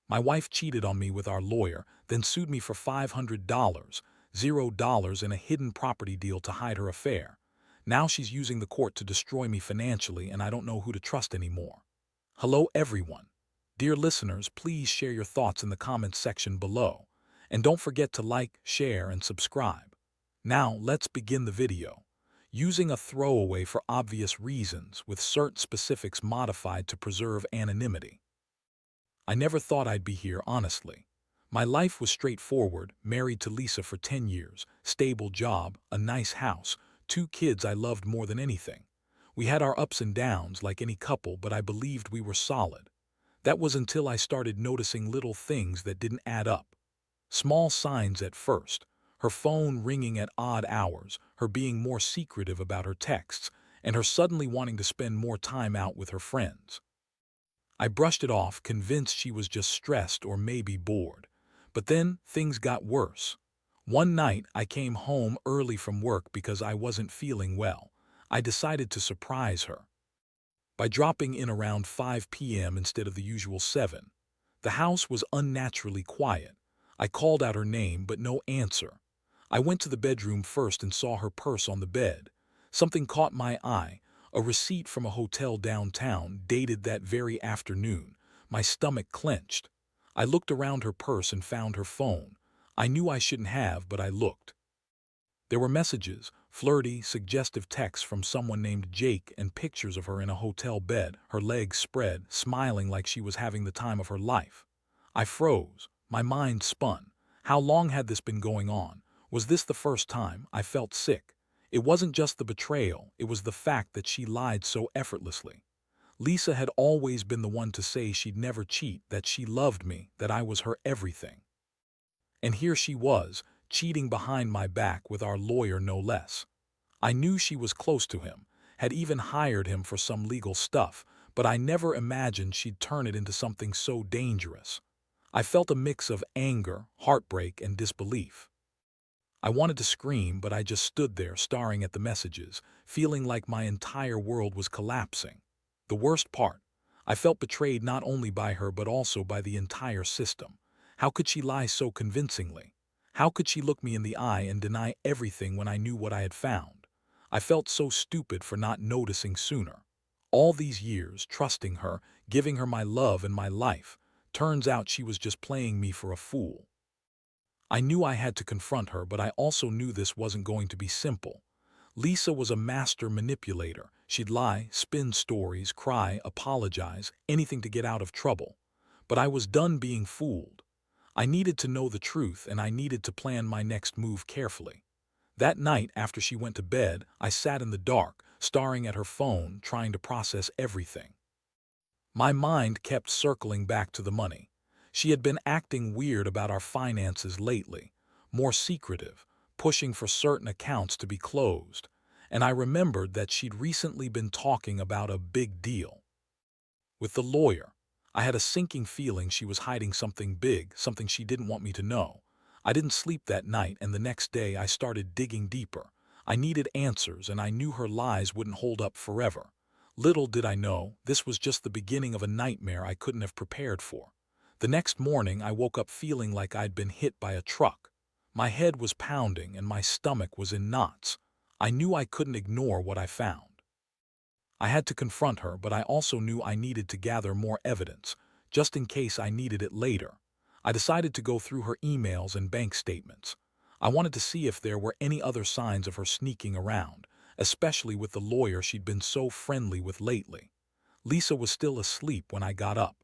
My wife cheated on me with our lawyer, then sued me for $500, $0 in a hidden property deal to hide her affair. Now she's using the court to destroy me financially, and I don't know who to trust anymore. Hello, everyone. Dear listeners, please share your thoughts in the comments section below. And don't forget to like, share, and subscribe. Now, let's begin the video. Using a throwaway for obvious reasons, with certain specifics modified to preserve anonymity. I never thought I'd be here, honestly. My life was straightforward, married to Lisa for 10 years, stable job, a nice house, 2 kids I loved more than anything. We had our ups and downs like any couple, but I believed we were solid. That was until I started noticing little things that didn't add up. Small signs at first. Her phone ringing at odd hours, her being more secretive about her texts, and her suddenly wanting to spend more time out with her friends. I brushed it off, convinced she was just stressed or maybe bored. But then things got worse. One night, I came home early from work because I wasn't feeling well. I decided to surprise her by dropping in around 5 p.m. instead of the usual 7. The house was unnaturally quiet. I called out her name, but no answer. I went to the bedroom first and saw her purse on the bed. Something caught my eye, a receipt from a hotel downtown, dated that very afternoon. My stomach clenched. I looked around her purse and found her phone. I knew I shouldn't have, but I looked. There were messages, flirty, suggestive texts from someone named Jake, and pictures of her in a hotel bed, her legs spread, smiling like she was having the time of her life. I froze. My mind spun. How long had this been going on? Was this the first time? I felt sick. It wasn't just the betrayal, it was the fact that she lied so effortlessly. Lisa had always been the one to say she'd never cheat, that she loved me, that I was her everything. And here she was, cheating behind my back with our lawyer no less. I knew she was close to him, had even hired him for some legal stuff, but I never imagined she'd turn it into something so dangerous. I felt a mix of anger, heartbreak, and disbelief. I wanted to scream, but I just stood there staring at the messages, feeling like my entire world was collapsing. The worst part, I felt betrayed not only by her but also by the entire system. How could she lie so convincingly? How could she look me in the eye and deny everything when I knew what I had found? I felt so stupid for not noticing sooner. All these years, trusting her, giving her my love and my life, turns out she was just playing me for a fool. I knew I had to confront her, but I also knew this wasn't going to be simple. Lisa was a master manipulator. She'd lie, spin stories, cry, apologize, anything to get out of trouble. But I was done being fooled. I needed to know the truth, and I needed to plan my next move carefully. That night, after she went to bed, I sat in the dark, staring at her phone, trying to process everything. My mind kept circling back to the money. She had been acting weird about our finances lately, more secretive, pushing for certain accounts to be closed, and I remembered that she'd recently been talking about a big deal with the lawyer. I had a sinking feeling she was hiding something big, something she didn't want me to know. I didn't sleep that night, and the next day I started digging deeper. I needed answers, and I knew her lies wouldn't hold up forever. Little did I know, this was just the beginning of a nightmare I couldn't have prepared for. The next morning, I woke up feeling like I'd been hit by a truck. My head was pounding and my stomach was in knots. I knew I couldn't ignore what I found. I had to confront her, but I also knew I needed to gather more evidence, just in case I needed it later. I decided to go through her emails and bank statements. I wanted to see if there were any other signs of her sneaking around, especially with the lawyer she'd been so friendly with lately. Lisa was still asleep when I got up.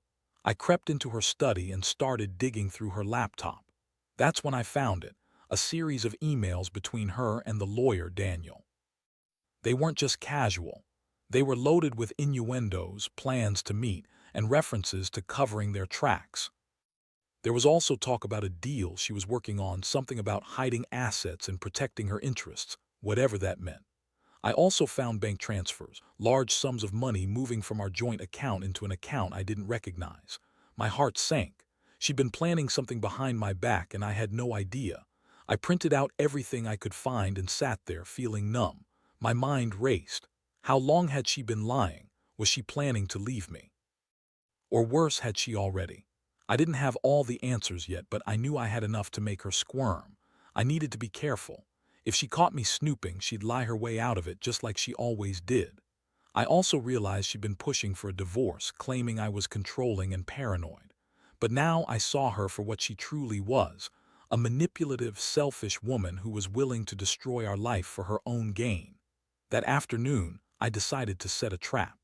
I crept into her study and started digging through her laptop. That's when I found it, a series of emails between her and the lawyer, Daniel. They weren't just casual. They were loaded with innuendos, plans to meet, and references to covering their tracks. There was also talk about a deal she was working on, something about hiding assets and protecting her interests, whatever that meant. I also found bank transfers, large sums of money moving from our joint account into an account I didn't recognize. My heart sank. She'd been planning something behind my back and I had no idea. I printed out everything I could find and sat there feeling numb. My mind raced. How long had she been lying? Was she planning to leave me? Or worse, had she already? I didn't have all the answers yet, but I knew I had enough to make her squirm. I needed to be careful. If she caught me snooping, she'd lie her way out of it just like she always did. I also realized she'd been pushing for a divorce, claiming I was controlling and paranoid. But now I saw her for what she truly was, a manipulative, selfish woman who was willing to destroy our life for her own gain. That afternoon, I decided to set a trap.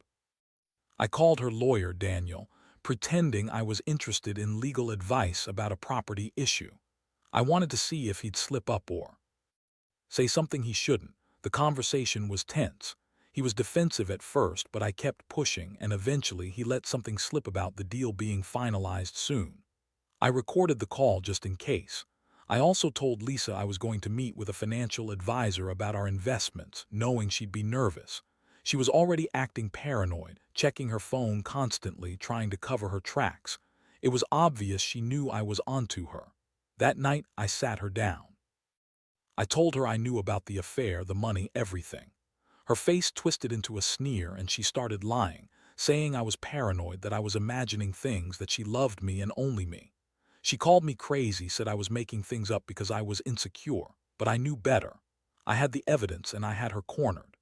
I called her lawyer, Daniel, pretending I was interested in legal advice about a property issue. I wanted to see if he'd slip up or say something he shouldn't. The conversation was tense. He was defensive at first, but I kept pushing, and eventually he let something slip about the deal being finalized soon. I recorded the call just in case. I also told Lisa I was going to meet with a financial advisor about our investments, knowing she'd be nervous. She was already acting paranoid, checking her phone constantly, trying to cover her tracks. It was obvious she knew I was onto her. That night, I sat her down. I told her I knew about the affair, the money, everything. Her face twisted into a sneer and she started lying, saying I was paranoid, that I was imagining things, that she loved me and only me. She called me crazy, said I was making things up because I was insecure, but I knew better. I had the evidence and I had her cornered.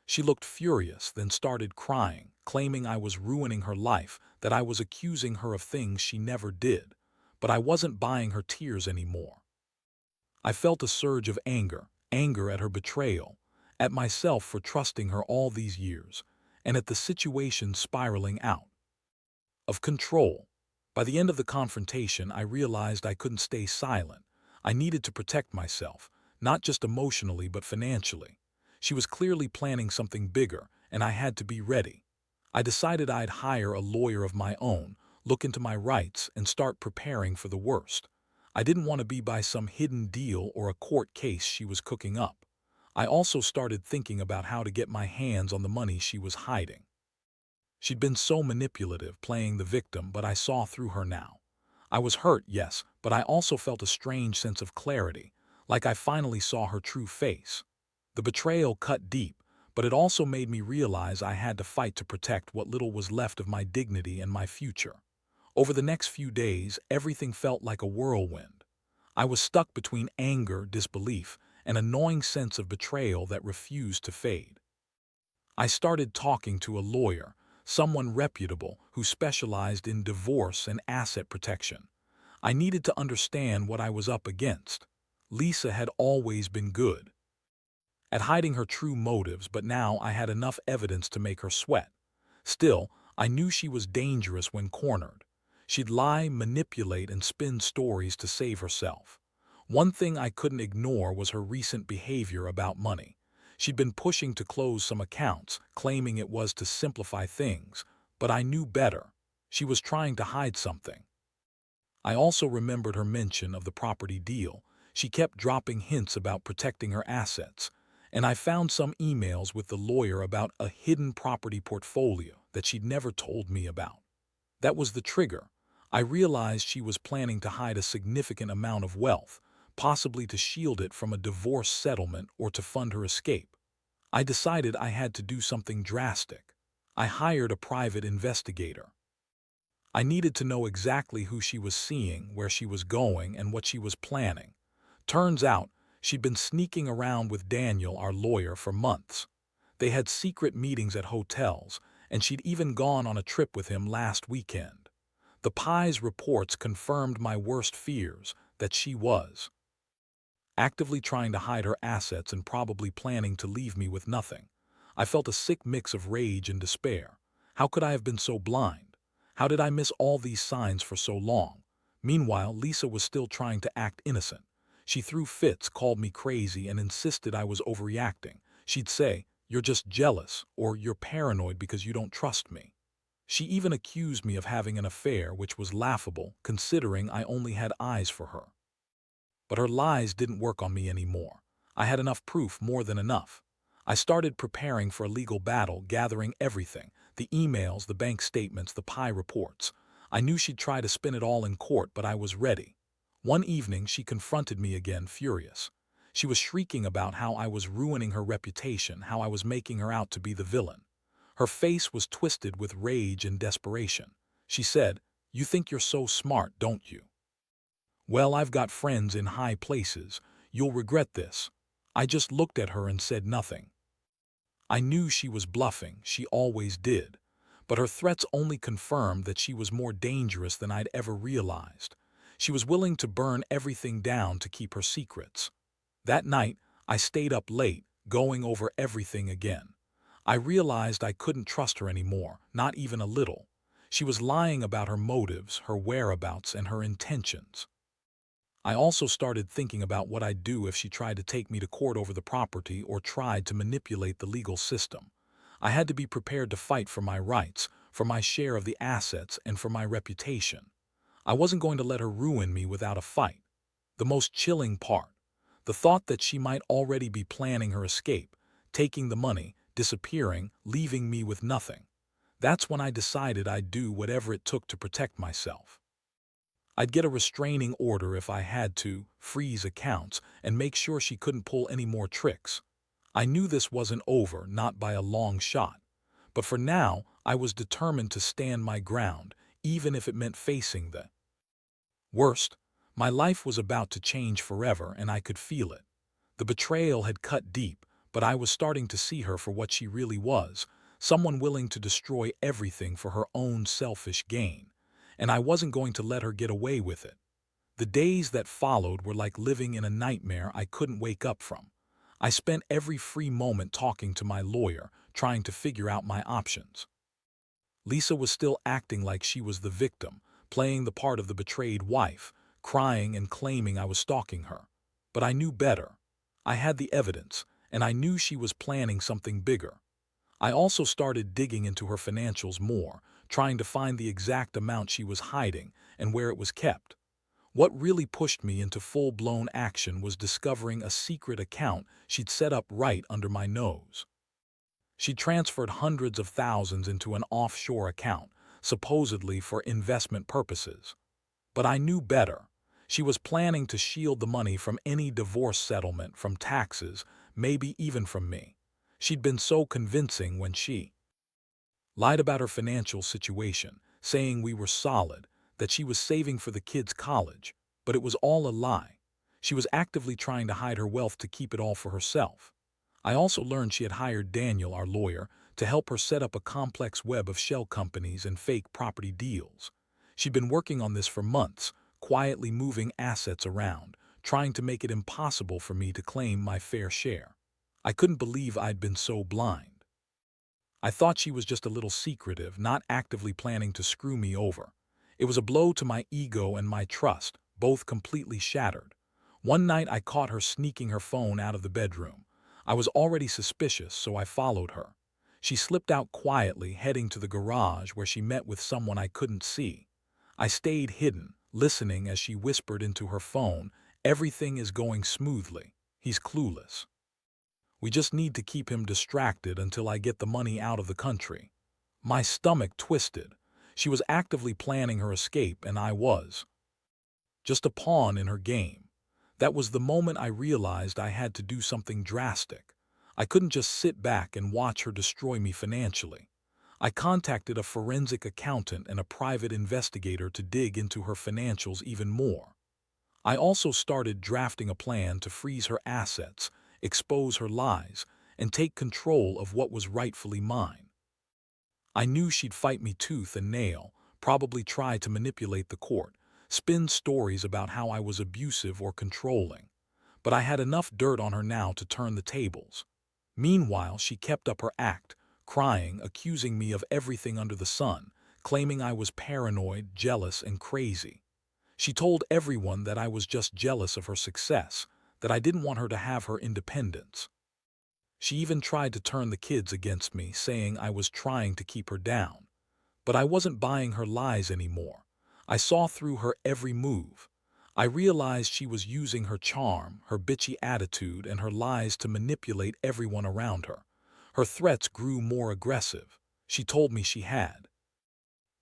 She looked furious, then started crying, claiming I was ruining her life, that I was accusing her of things she never did. But I wasn't buying her tears anymore. I felt a surge of anger at her betrayal, at myself for trusting her all these years, and at the situation spiraling out of control. By the end of the confrontation, I realized I couldn't stay silent. I needed to protect myself, not just emotionally but financially. She was clearly planning something bigger, and I had to be ready. I decided I'd hire a lawyer of my own, look into my rights, and start preparing for the worst. I didn't want to be by some hidden deal or a court case she was cooking up. I also started thinking about how to get my hands on the money she was hiding. She'd been so manipulative, playing the victim, but I saw through her now. I was hurt, yes, but I also felt a strange sense of clarity, like I finally saw her true face. The betrayal cut deep, but it also made me realize I had to fight to protect what little was left of my dignity and my future. Over the next few days, everything felt like a whirlwind. I was stuck between anger, disbelief, and a gnawing sense of betrayal that refused to fade. I started talking to a lawyer, someone reputable who specialized in divorce and asset protection. I needed to understand what I was up against. Lisa had always been good at hiding her true motives, but now I had enough evidence to make her sweat. Still, I knew she was dangerous when cornered. She'd lie, manipulate, and spin stories to save herself. One thing I couldn't ignore was her recent behavior about money. She'd been pushing to close some accounts, claiming it was to simplify things, but I knew better. She was trying to hide something. I also remembered her mention of the property deal. She kept dropping hints about protecting her assets, and I found some emails with the lawyer about a hidden property portfolio that she'd never told me about. That was the trigger. I realized she was planning to hide a significant amount of wealth, possibly to shield it from a divorce settlement or to fund her escape. I decided I had to do something drastic. I hired a private investigator. I needed to know exactly who she was seeing, where she was going, and what she was planning. Turns out, she'd been sneaking around with Daniel, our lawyer, for months. They had secret meetings at hotels, and she'd even gone on a trip with him last weekend. The Pie's reports confirmed my worst fears, that she was actively trying to hide her assets and probably planning to leave me with nothing. I felt a sick mix of rage and despair. How could I have been so blind? How did I miss all these signs for so long? Meanwhile, Lisa was still trying to act innocent. She threw fits, called me crazy, and insisted I was overreacting. She'd say, "You're just jealous," or "You're paranoid because you don't trust me." She even accused me of having an affair, which was laughable, considering I only had eyes for her. But her lies didn't work on me anymore. I had enough proof, more than enough. I started preparing for a legal battle, gathering everything, the emails, the bank statements, the Pie reports. I knew she'd try to spin it all in court, but I was ready. One evening, she confronted me again, furious. She was shrieking about how I was ruining her reputation, how I was making her out to be the villain. Her face was twisted with rage and desperation. She said, You think you're so smart, don't you? Well, I've got friends in high places. You'll regret this. I just looked at her and said nothing. I knew she was bluffing, she always did. But her threats only confirmed that she was more dangerous than I'd ever realized. She was willing to burn everything down to keep her secrets. That night, I stayed up late, going over everything again. I realized I couldn't trust her anymore, not even a little. She was lying about her motives, her whereabouts, and her intentions. I also started thinking about what I'd do if she tried to take me to court over the property or tried to manipulate the legal system. I had to be prepared to fight for my rights, for my share of the assets, and for my reputation. I wasn't going to let her ruin me without a fight. The most chilling part, the thought that she might already be planning her escape, taking the money, disappearing, leaving me with nothing. That's when I decided I'd do whatever it took to protect myself. I'd get a restraining order if I had to, freeze accounts, and make sure she couldn't pull any more tricks. I knew this wasn't over, not by a long shot. But for now, I was determined to stand my ground, even if it meant facing the worst. My life was about to change forever, and I could feel it. The betrayal had cut deep, but I was starting to see her for what she really was, someone willing to destroy everything for her own selfish gain. And I wasn't going to let her get away with it. The days that followed were like living in a nightmare I couldn't wake up from. I spent every free moment talking to my lawyer, trying to figure out my options. Lisa was still acting like she was the victim, playing the part of the betrayed wife, crying and claiming I was stalking her. But I knew better. I had the evidence, and I knew she was planning something bigger. I also started digging into her financials more, trying to find the exact amount she was hiding and where it was kept. What really pushed me into full-blown action was discovering a secret account she'd set up right under my nose. She transferred hundreds of thousands into an offshore account, supposedly for investment purposes. But I knew better. She was planning to shield the money from any divorce settlement, from taxes, maybe even from me. She'd been so convincing when she lied about her financial situation, saying we were solid, that she was saving for the kids' college. But it was all a lie. She was actively trying to hide her wealth to keep it all for herself. I also learned she had hired Daniel, our lawyer, to help her set up a complex web of shell companies and fake property deals. She'd been working on this for months, quietly moving assets around, trying to make it impossible for me to claim my fair share. I couldn't believe I'd been so blind. I thought she was just a little secretive, not actively planning to screw me over. It was a blow to my ego and my trust, both completely shattered. One night I caught her sneaking her phone out of the bedroom. I was already suspicious, so I followed her. She slipped out quietly, heading to the garage where she met with someone I couldn't see. I stayed hidden, listening as she whispered into her phone, "Everything is going smoothly. He's clueless. We just need to keep him distracted until I get the money out of the country." My stomach twisted. She was actively planning her escape, and I was just a pawn in her game. That was the moment I realized I had to do something drastic. I couldn't just sit back and watch her destroy me financially. I contacted a forensic accountant and a private investigator to dig into her financials even more. I also started drafting a plan to freeze her assets, expose her lies, and take control of what was rightfully mine. I knew she'd fight me tooth and nail, probably try to manipulate the court, spin stories about how I was abusive or controlling. But I had enough dirt on her now to turn the tables. Meanwhile, she kept up her act, crying, accusing me of everything under the sun, claiming I was paranoid, jealous, and crazy. She told everyone that I was just jealous of her success, that I didn't want her to have her independence. She even tried to turn the kids against me, saying I was trying to keep her down. But I wasn't buying her lies anymore. I saw through her every move. I realized she was using her charm, her bitchy attitude, and her lies to manipulate everyone around her. Her threats grew more aggressive. She told me she had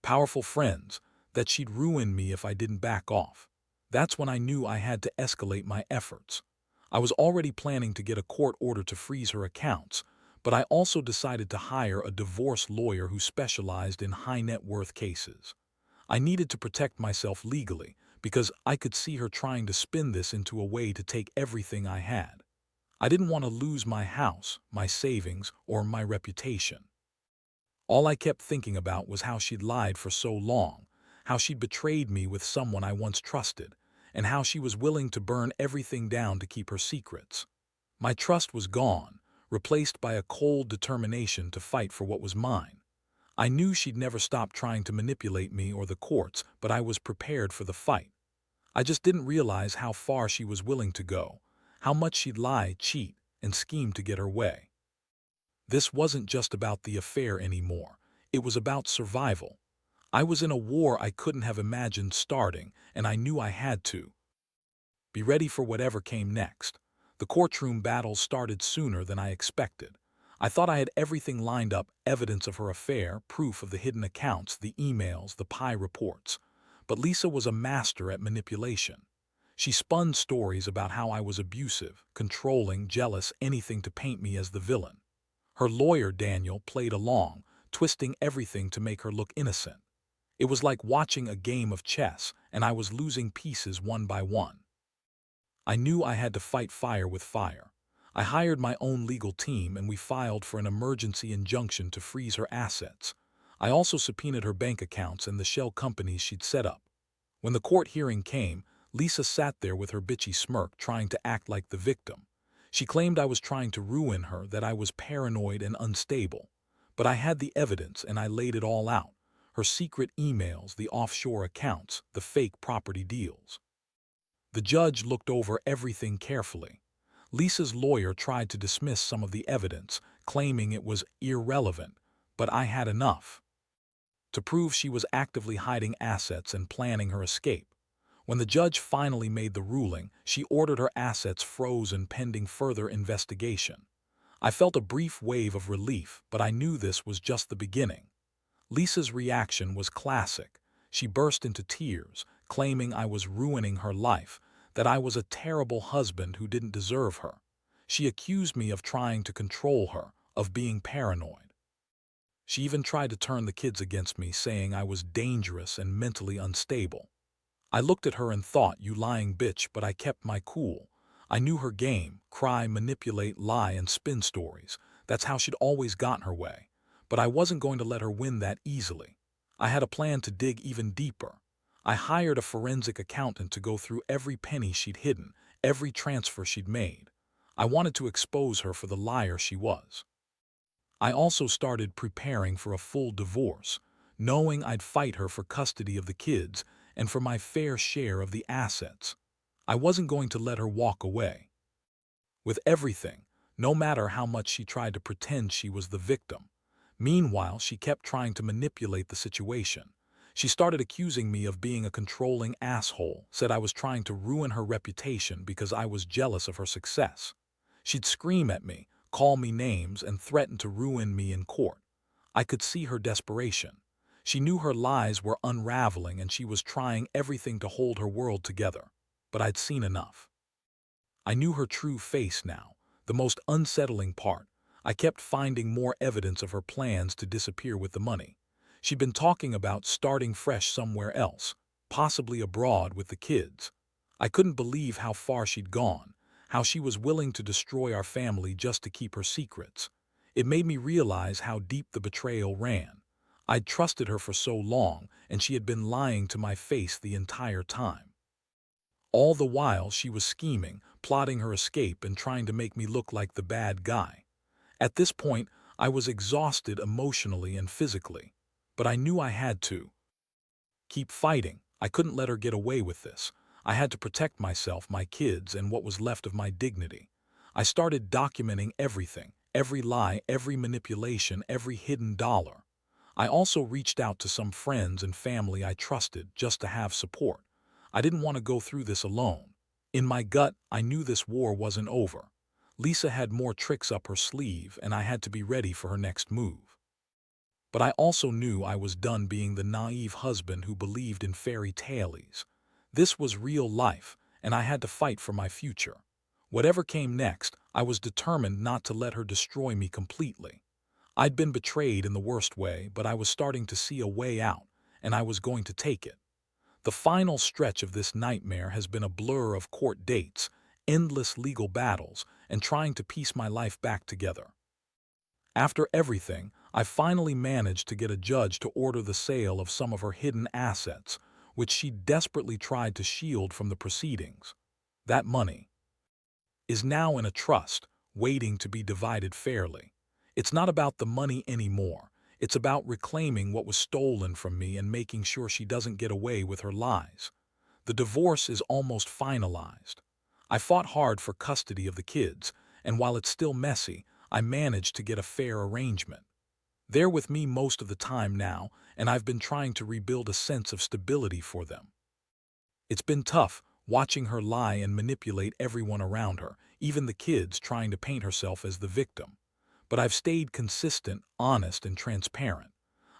powerful friends, that she'd ruin me if I didn't back off. That's when I knew I had to escalate my efforts. I was already planning to get a court order to freeze her accounts, but I also decided to hire a divorce lawyer who specialized in high net worth cases. I needed to protect myself legally because I could see her trying to spin this into a way to take everything I had. I didn't want to lose my house, my savings, or my reputation. All I kept thinking about was how she'd lied for so long, how she'd betrayed me with someone I once trusted, and how she was willing to burn everything down to keep her secrets. My trust was gone, replaced by a cold determination to fight for what was mine. I knew she'd never stop trying to manipulate me or the courts, but I was prepared for the fight. I just didn't realize how far she was willing to go, how much she'd lie, cheat, and scheme to get her way. This wasn't just about the affair anymore. It was about survival. I was in a war I couldn't have imagined starting, and I knew I had to be ready for whatever came next. The courtroom battles started sooner than I expected. I thought I had everything lined up, evidence of her affair, proof of the hidden accounts, the emails, the pie reports. But Lisa was a master at manipulation. She spun stories about how I was abusive, controlling, jealous, anything to paint me as the villain. Her lawyer, Daniel, played along, twisting everything to make her look innocent. It was like watching a game of chess, and I was losing pieces one by one. I knew I had to fight fire with fire. I hired my own legal team and we filed for an emergency injunction to freeze her assets. I also subpoenaed her bank accounts and the shell companies she'd set up. When the court hearing came, Lisa sat there with her bitchy smirk, trying to act like the victim. She claimed I was trying to ruin her, that I was paranoid and unstable. But I had the evidence and I laid it all out. Her secret emails, the offshore accounts, the fake property deals. The judge looked over everything carefully. Lisa's lawyer tried to dismiss some of the evidence, claiming it was irrelevant, but I had enough to prove she was actively hiding assets and planning her escape. When the judge finally made the ruling, she ordered her assets frozen pending further investigation. I felt a brief wave of relief, but I knew this was just the beginning. Lisa's reaction was classic. She burst into tears, claiming I was ruining her life, that I was a terrible husband who didn't deserve her. She accused me of trying to control her, of being paranoid. She even tried to turn the kids against me, saying I was dangerous and mentally unstable. I looked at her and thought, you lying bitch, but I kept my cool. I knew her game: cry, manipulate, lie, and spin stories. That's how she'd always gotten her way. But I wasn't going to let her win that easily. I had a plan to dig even deeper. I hired a forensic accountant to go through every penny she'd hidden, every transfer she'd made. I wanted to expose her for the liar she was. I also started preparing for a full divorce, knowing I'd fight her for custody of the kids and for my fair share of the assets. I wasn't going to let her walk away with everything, no matter how much she tried to pretend she was the victim. Meanwhile, she kept trying to manipulate the situation. She started accusing me of being a controlling asshole, said I was trying to ruin her reputation because I was jealous of her success. She'd scream at me, call me names, and threaten to ruin me in court. I could see her desperation. She knew her lies were unraveling and she was trying everything to hold her world together. But I'd seen enough. I knew her true face now, the most unsettling part. I kept finding more evidence of her plans to disappear with the money. She'd been talking about starting fresh somewhere else, possibly abroad with the kids. I couldn't believe how far she'd gone, how she was willing to destroy our family just to keep her secrets. It made me realize how deep the betrayal ran. I'd trusted her for so long, and she had been lying to my face the entire time. All the while she was scheming, plotting her escape, and trying to make me look like the bad guy. At this point, I was exhausted emotionally and physically, but I knew I had to keep fighting. I couldn't let her get away with this. I had to protect myself, my kids, and what was left of my dignity. I started documenting everything, every lie, every manipulation, every hidden dollar. I also reached out to some friends and family I trusted just to have support. I didn't want to go through this alone. In my gut, I knew this war wasn't over. Lisa had more tricks up her sleeve, and I had to be ready for her next move. But I also knew I was done being the naive husband who believed in fairy tales. This was real life, and I had to fight for my future. Whatever came next, I was determined not to let her destroy me completely. I'd been betrayed in the worst way, but I was starting to see a way out, and I was going to take it. The final stretch of this nightmare has been a blur of court dates, endless legal battles, and trying to piece my life back together. After everything, I finally managed to get a judge to order the sale of some of her hidden assets, which she desperately tried to shield from the proceedings. That money is now in a trust, waiting to be divided fairly. It's not about the money anymore. It's about reclaiming what was stolen from me and making sure she doesn't get away with her lies. The divorce is almost finalized. I fought hard for custody of the kids, and while it's still messy, I managed to get a fair arrangement. They're with me most of the time now, and I've been trying to rebuild a sense of stability for them. It's been tough, watching her lie and manipulate everyone around her, even the kids trying to paint herself as the victim. But I've stayed consistent, honest, and transparent.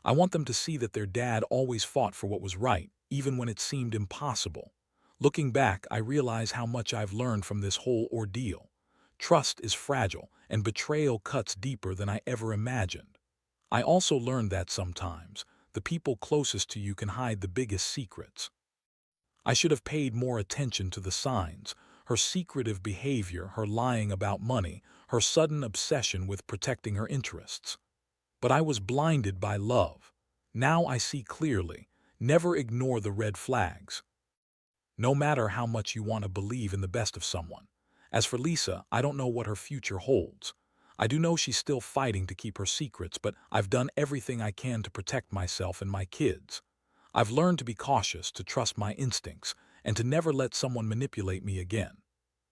I want them to see that their dad always fought for what was right, even when it seemed impossible. Looking back, I realize how much I've learned from this whole ordeal. Trust is fragile, and betrayal cuts deeper than I ever imagined. I also learned that sometimes, the people closest to you can hide the biggest secrets. I should have paid more attention to the signs, her secretive behavior, her lying about money, her sudden obsession with protecting her interests. But I was blinded by love. Now I see clearly. Never ignore the red flags. No matter how much you want to believe in the best of someone. As for Lisa, I don't know what her future holds. I do know she's still fighting to keep her secrets, but I've done everything I can to protect myself and my kids. I've learned to be cautious, to trust my instincts, and to never let someone manipulate me again.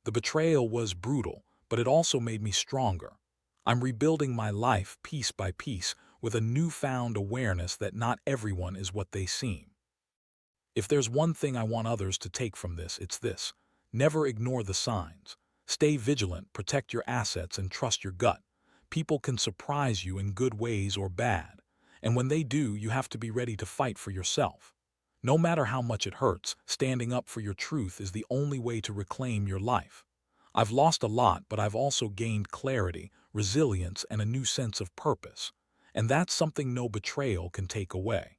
The betrayal was brutal, but it also made me stronger. I'm rebuilding my life piece by piece with a newfound awareness that not everyone is what they seem. If there's one thing I want others to take from this, it's this. Never ignore the signs. Stay vigilant, protect your assets, and trust your gut. People can surprise you in good ways or bad. And when they do, you have to be ready to fight for yourself. No matter how much it hurts, standing up for your truth is the only way to reclaim your life. I've lost a lot, but I've also gained clarity, resilience, and a new sense of purpose. And that's something no betrayal can take away.